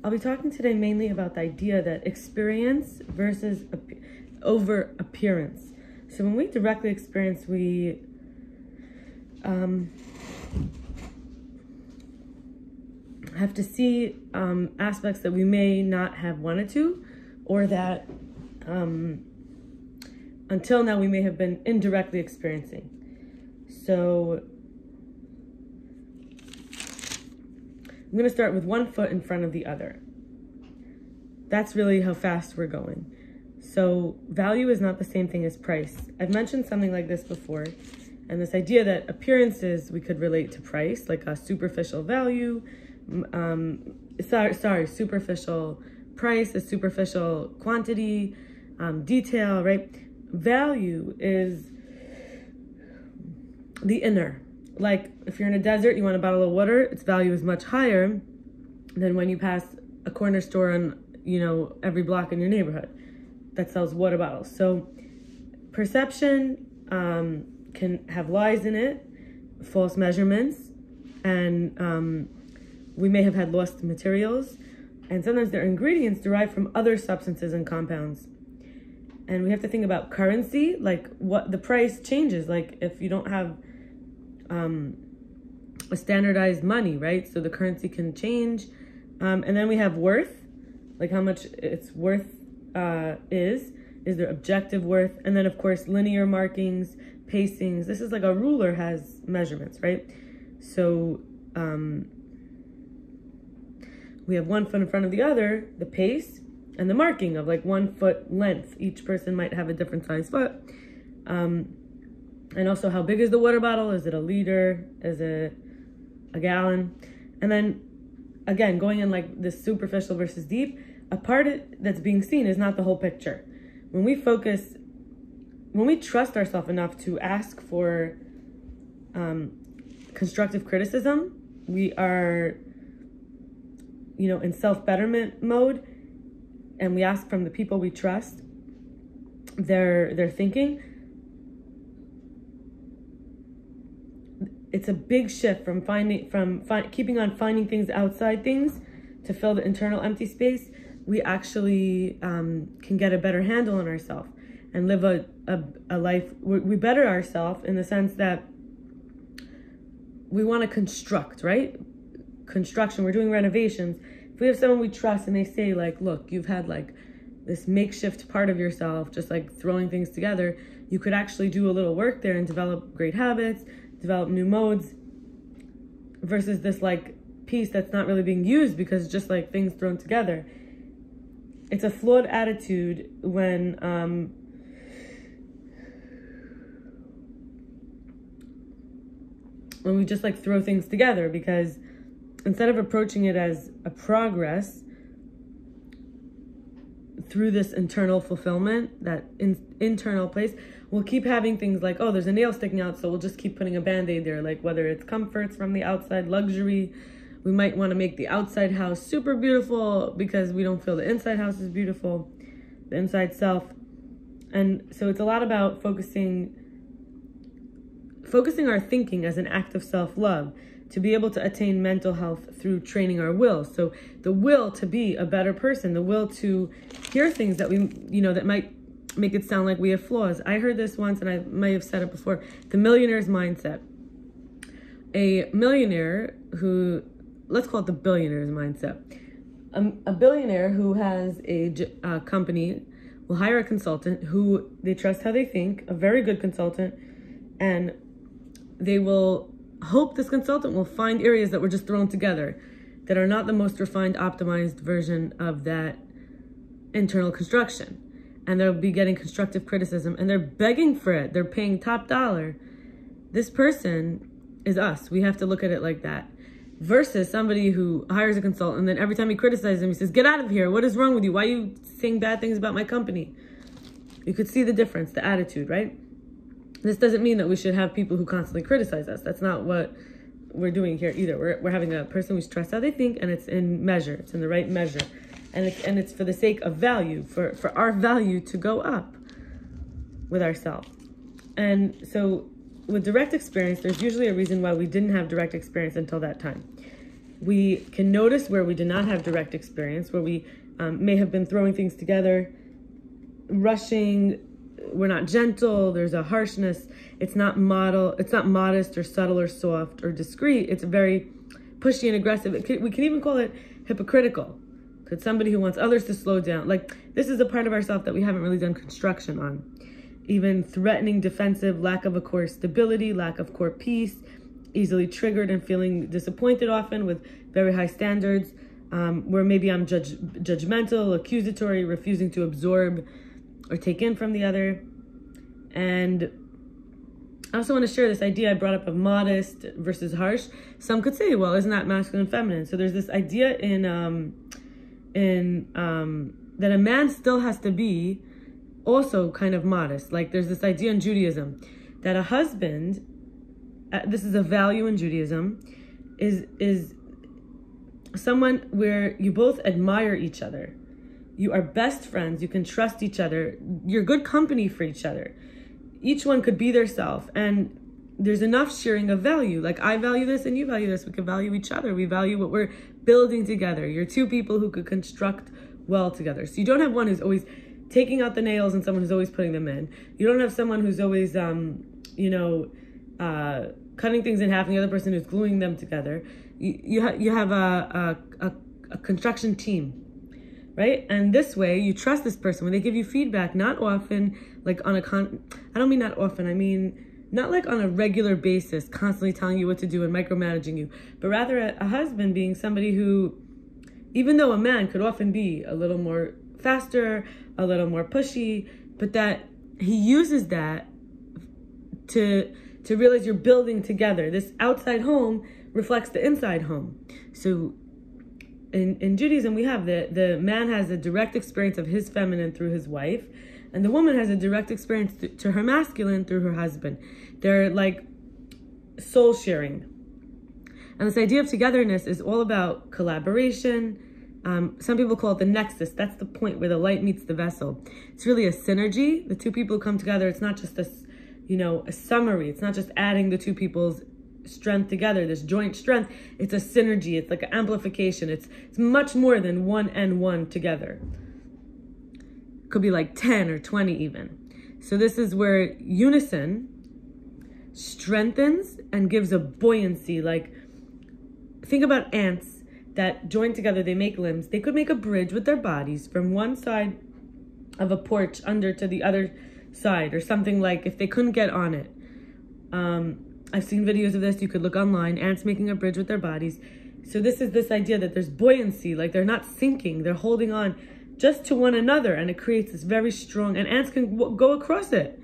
I'll be talking today mainly about the idea that experience versus over appearance. So when we directly experience, we have to see aspects that we may not have wanted to, or that until now we may have been indirectly experiencing. So I'm going to start with one foot in front of the other. That's really how fast we're going. So value is not the same thing as price. I've mentioned something like this before, and this idea that appearances we could relate to price, like a superficial value, superficial price, a superficial quantity, detail, right? Value is the inner. Like if you're in a desert, you want a bottle of water, its value is much higher than when you pass a corner store on, every block in your neighborhood that sells water bottles. So perception can have lies in it, false measurements, and we may have had lost materials, and sometimes their ingredients derived from other substances and compounds. And we have to think about currency, like what the price changes, like if you don't have a standardized money, right? So the currency can change. And then we have worth, like how much its worth is there objective worth? And then of course, linear markings, pacings. This is like a ruler has measurements, right? So we have one foot in front of the other, the pace, and the marking of like 1 foot length. Each person might have a different size foot. And also how big is the water bottle? Is it a liter? Is it a gallon? And then again, going in like this superficial versus deep, a part that's being seen is not the whole picture. When we trust ourselves enough to ask for constructive criticism, we are, in self-betterment mode, and we ask from the people we trust their thinking. It's a big shift from keeping on finding things outside things to fill the internal empty space. We actually can get a better handle on ourselves and live a life. We better ourselves in the sense that we want to construct, right? Construction, we're doing renovations. If we have someone we trust and they say like, look, you've had like this makeshift part of yourself, just like throwing things together, you could actually do a little work there and develop great habits, develop new modes, versus this like piece that's not really being used because it's just like things thrown together. It's a flawed attitude when we just like throw things together, because instead of approaching it as a progress through this internal fulfillment, that internal place, we'll keep having things like, oh, there's a nail sticking out, so we'll just keep putting a Band-Aid there. Like whether it's comforts from the outside, luxury, we might want to make the outside house super beautiful because we don't feel the inside house is beautiful, the inside self. And so it's a lot about focusing our thinking as an act of self-love, to be able to attain mental health through training our will. So the will to be a better person, the will to hear things that we, that might make it sound like we have flaws. I heard this once, and I might have said it before, the millionaire's mindset. A millionaire who, let's call it the billionaire's mindset. A billionaire who has a company will hire a consultant who they trust how they think, a very good consultant, and they will hope this consultant will find areas that were just thrown together, that are not the most refined, optimized version of that internal construction. And they'll be getting constructive criticism, and they're begging for it. They're paying top dollar. This person is us. We have to look at it like that. Versus somebody who hires a consultant, and then every time he criticizes him, he says, get out of here. What is wrong with you? Why are you saying bad things about my company? You could see the difference, the attitude, right? This doesn't mean that we should have people who constantly criticize us. That's not what we're doing here either. We're having a person we trust how they think, and it's in measure. It's in the right measure. And it's for the sake of value, for our value to go up with ourselves. And so with direct experience, there's usually a reason why we didn't have direct experience until that time. We can notice where we did not have direct experience, where we may have been throwing things together, rushing. We're not gentle. There's a harshness. It's not modest or subtle or soft or discreet. It's very pushy and aggressive. We can even call it hypocritical. It's somebody who wants others to slow down. Like, this is a part of ourselves that we haven't really done construction on. Even threatening, defensive, lack of a core stability, lack of core peace, easily triggered and feeling disappointed often with very high standards, where maybe I'm judgmental, accusatory, refusing to absorb or take in from the other. And I also want to share this idea I brought up of modest versus harsh. Some could say, well, isn't that masculine and feminine? So there's this idea that a man still has to be also kind of modest. Like, there's this idea in Judaism that a husband, this is a value in Judaism, is someone where you both admire each other. You are best friends. You can trust each other. You're good company for each other. Each one could be their self. And there's enough sharing of value. Like, I value this and you value this. We can value each other. We value what we're building together. You're two people who could construct well together. So you don't have one who's always taking out the nails and someone who's always putting them in. You don't have someone who's always, cutting things in half and the other person who's gluing them together. You have a construction team. Right? And this way, you trust this person. When they give you feedback, not often, like I don't mean not often, I mean not like on a regular basis, constantly telling you what to do and micromanaging you, but rather a husband being somebody who, even though a man could often be a little more faster, a little more pushy, but that he uses that to realize you're building together. This outside home reflects the inside home. So in Judaism, we have the man has a direct experience of his feminine through his wife, and the woman has a direct experience to her masculine through her husband. They're like soul sharing. And this idea of togetherness is all about collaboration. Some people call it the nexus. That's the point where the light meets the vessel. It's really a synergy. The two people come together. It's not just a summary. It's not just adding the two people's strength together, this joint strength. It's a synergy. It's like an amplification. It's much more than one and one together. It could be like 10 or 20 even. So this is where unison strengthens and gives a buoyancy. Like, think about ants that join together. They make limbs. They could make a bridge with their bodies from one side of a porch under to the other side, or something, like if they couldn't get on it. I've seen videos of this. You could look online. Ants making a bridge with their bodies. So this is this idea that there's buoyancy, like they're not sinking. They're holding on just to one another, and it creates this very strong, and ants can go across it.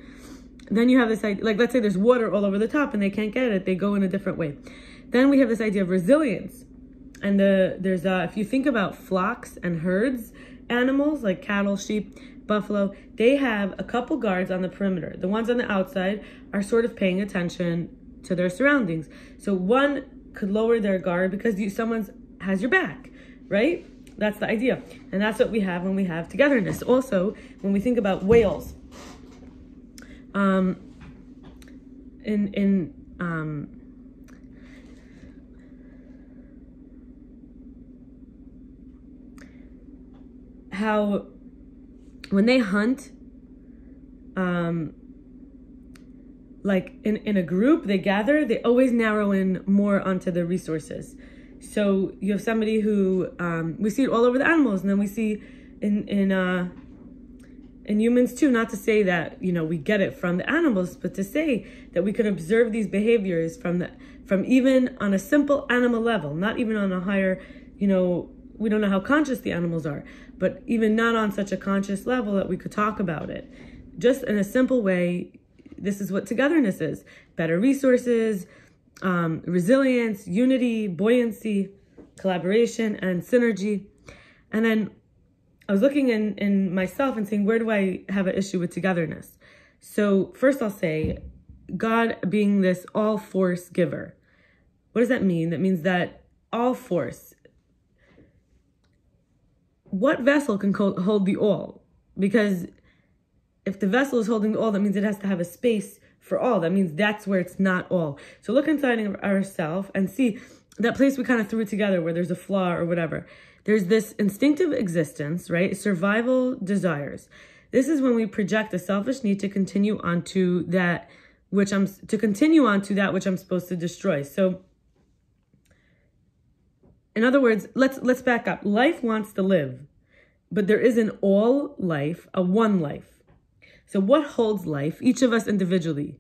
Then you have this idea, like let's say there's water all over the top and they can't get it. They go in a different way. Then we have this idea of resilience. And if you think about flocks and herds, animals like cattle, sheep, buffalo, they have a couple guards on the perimeter. The ones on the outside are sort of paying attention to their surroundings. So one could lower their guard because someone has your back, right? That's the idea. And that's what we have when we have togetherness. Also, when we think about whales, how when they hunt, like in a group, they gather, they always narrow in more onto the resources. So you have somebody who, we see it all over the animals, and then we see in humans too, not to say that, we get it from the animals, but to say that we could observe these behaviors from even on a simple animal level, not even on a higher, we don't know how conscious the animals are, but even not on such a conscious level that we could talk about it. Just in a simple way, this is what togetherness is. Better resources, resilience, unity, buoyancy, collaboration, and synergy. And then I was looking in myself and saying, where do I have an issue with togetherness? So first I'll say, God being this all force giver. What does that mean? That means that all force. What vessel can hold the all? Because if the vessel is holding the all, that means it has to have a space for all. That means that's where it's not all. So look inside of ourselves and see that place we kind of threw together where there's a flaw or whatever. There's this instinctive existence, right? Survival desires. This is when we project a selfish need to continue onto that which I'm supposed to destroy. So in other words, let's back up. Life wants to live, but there is an all life, a one life. So what holds life? Each of us individually.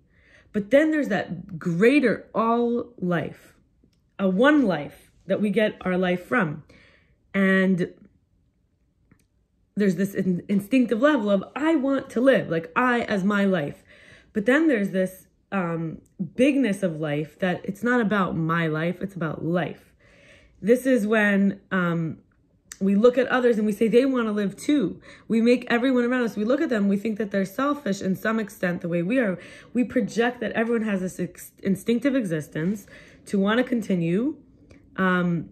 But then there's that greater all life, a one life that we get our life from. And there's this instinctive level of I want to live, like I as my life. But then there's this bigness of life that it's not about my life, it's about life. This is when we look at others and we say they want to live too. We make everyone around us, we look at them, we think that they're selfish in some extent the way we are. We project that everyone has this instinctive existence to want to continue. And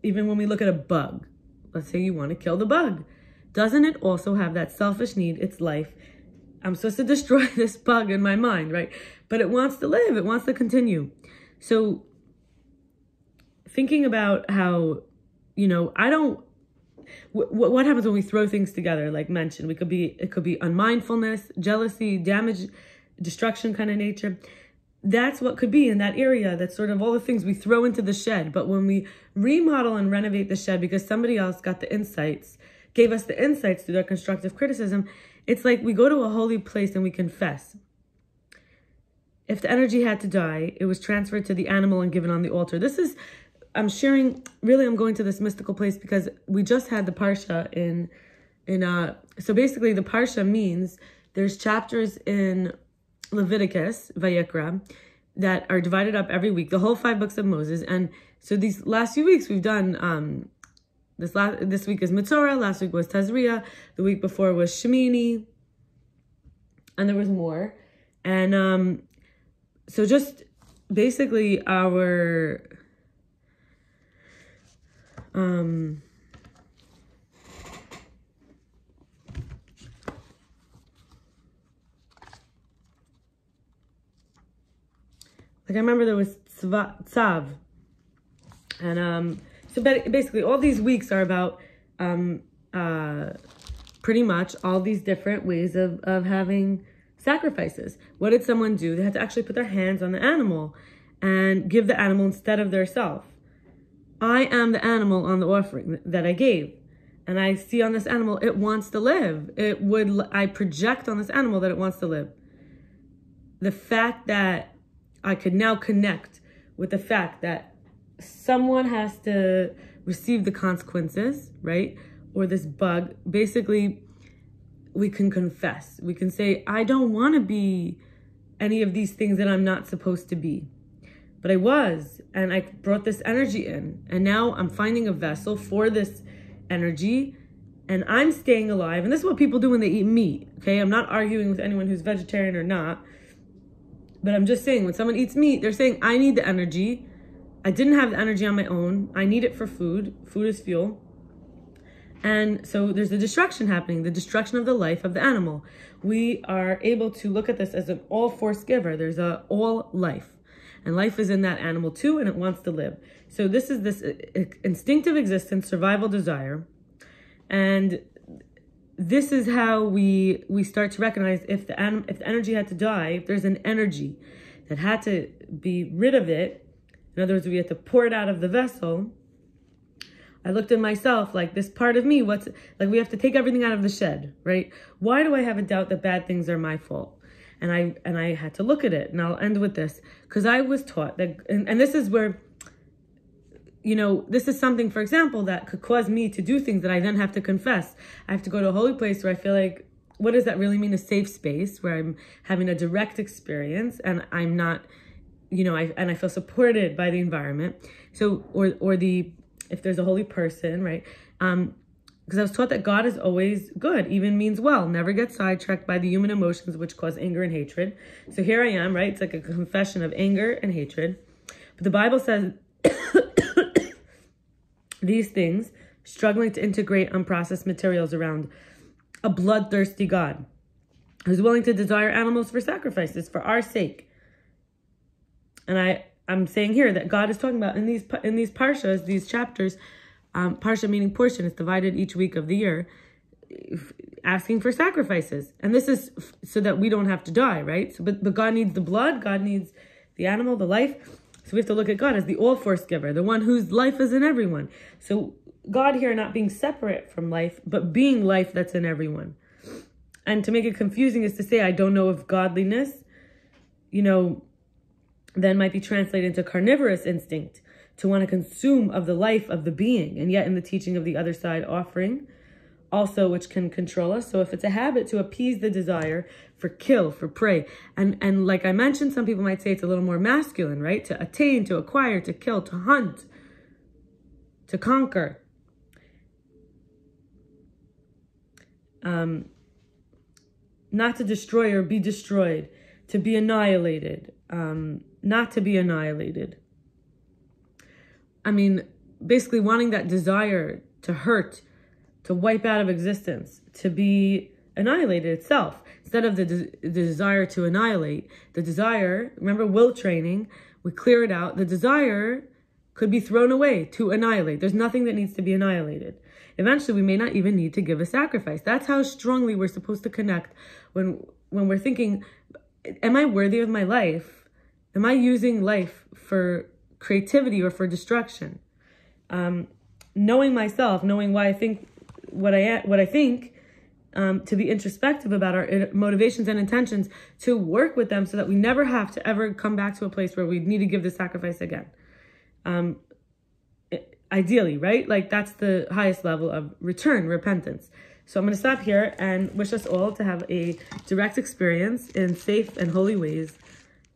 even when we look at a bug, let's say you want to kill the bug. Doesn't it also have that selfish need? It's life. I'm supposed to destroy this bug in my mind, right? But it wants to live. It wants to continue. So thinking about how, what happens when we throw things together, like mentioned, it could be unmindfulness, jealousy, damage, destruction kind of nature. That's what could be in that area. That's sort of all the things we throw into the shed. But when we remodel and renovate the shed because somebody else got the insights, gave us the insights through their constructive criticism, it's like we go to a holy place and we confess. If the energy had to die, it was transferred to the animal and given on the altar. I'm going to this mystical place because we just had the Parsha so basically the Parsha means there's chapters in Leviticus, Vayikra, that are divided up every week, the whole 5 books of Moses. And so these last few weeks we've done, this week is Mitzorah, last week was Tazria, the week before was Shemini, and there was more. And so just basically our like I remember there was Tzav. And so basically all these weeks are about pretty much all these different ways of having sacrifices. What did someone do? They had to actually put their hands on the animal and give the animal instead of their self. I am the animal on the offering that I gave. And I see on this animal, it wants to live. I project on this animal that it wants to live. The fact that I could now connect with the fact that someone has to receive the consequences, right? Or this bug, basically, we can confess. We can say, I don't want to be any of these things that I'm not supposed to be. But I was, and I brought this energy in. And now I'm finding a vessel for this energy, and I'm staying alive. And this is what people do when they eat meat, okay? I'm not arguing with anyone who's vegetarian or not. But I'm just saying, when someone eats meat, they're saying, I need the energy. I didn't have the energy on my own. I need it for food. Food is fuel. And so there's the destruction happening, the destruction of the life of the animal. We are able to look at this as an all-force giver. There's a all life. And life is in that animal too, and it wants to live. So this is this instinctive existence, survival desire. And this is how we start to recognize if the energy had to die, if there's an energy that had to be rid of it, in other words, we had to pour it out of the vessel. I looked at myself like this part of me, we have to take everything out of the shed, right? Why do I have a doubt that bad things are my fault? And I had to look at it, and I'll end with this, because I was taught that, and this is where, this is something, for example, that could cause me to do things that I then have to confess. I have to go to a holy place where I feel like, what does that really mean? A safe space where I'm having a direct experience, and I'm not, I feel supported by the environment. So, if there's a holy person, right? Because I was taught that God is always good, even means well, never get sidetracked by the human emotions which cause anger and hatred. So here I am, right? It's like a confession of anger and hatred. But the Bible says these things, struggling to integrate unprocessed materials around a bloodthirsty God who's willing to desire animals for sacrifices for our sake. And I'm saying here that God is talking about in these parshas, these chapters, parsha meaning portion, it's divided each week of the year, asking for sacrifices. And this is so that we don't have to die, right? So, but God needs the blood, God needs the animal, the life. So we have to look at God as the all-force giver, the one whose life is in everyone. So God here not being separate from life, but being life that's in everyone. And to make it confusing is to say, I don't know if godliness, then might be translated into carnivorous instinct, to want to consume of the life of the being. And yet in the teaching of the other side offering, also which can control us. So if it's a habit to appease the desire for kill, for prey, and like I mentioned, some people might say it's a little more masculine, right? To attain, to acquire, to kill, to hunt, to conquer. Not to destroy or be destroyed, to be annihilated, not to be annihilated. I mean, basically wanting that desire to hurt, to wipe out of existence, to be annihilated itself, instead of the desire to annihilate. The desire, remember will training, we clear it out. The desire could be thrown away to annihilate. There's nothing that needs to be annihilated. Eventually, we may not even need to give a sacrifice. That's how strongly we're supposed to connect when we're thinking, am I worthy of my life? Am I using life for creativity or for destruction? Knowing myself, knowing why I think what I think, to be introspective about our motivations and intentions, to work with them so that we never have to ever come back to a place where we need to give the sacrifice again. Ideally, right? Like that's the highest level of return, repentance. So I'm going to stop here and wish us all to have a direct experience in safe and holy ways,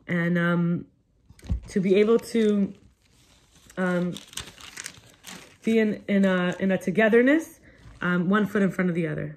and to be able to be in a togetherness, one foot in front of the other.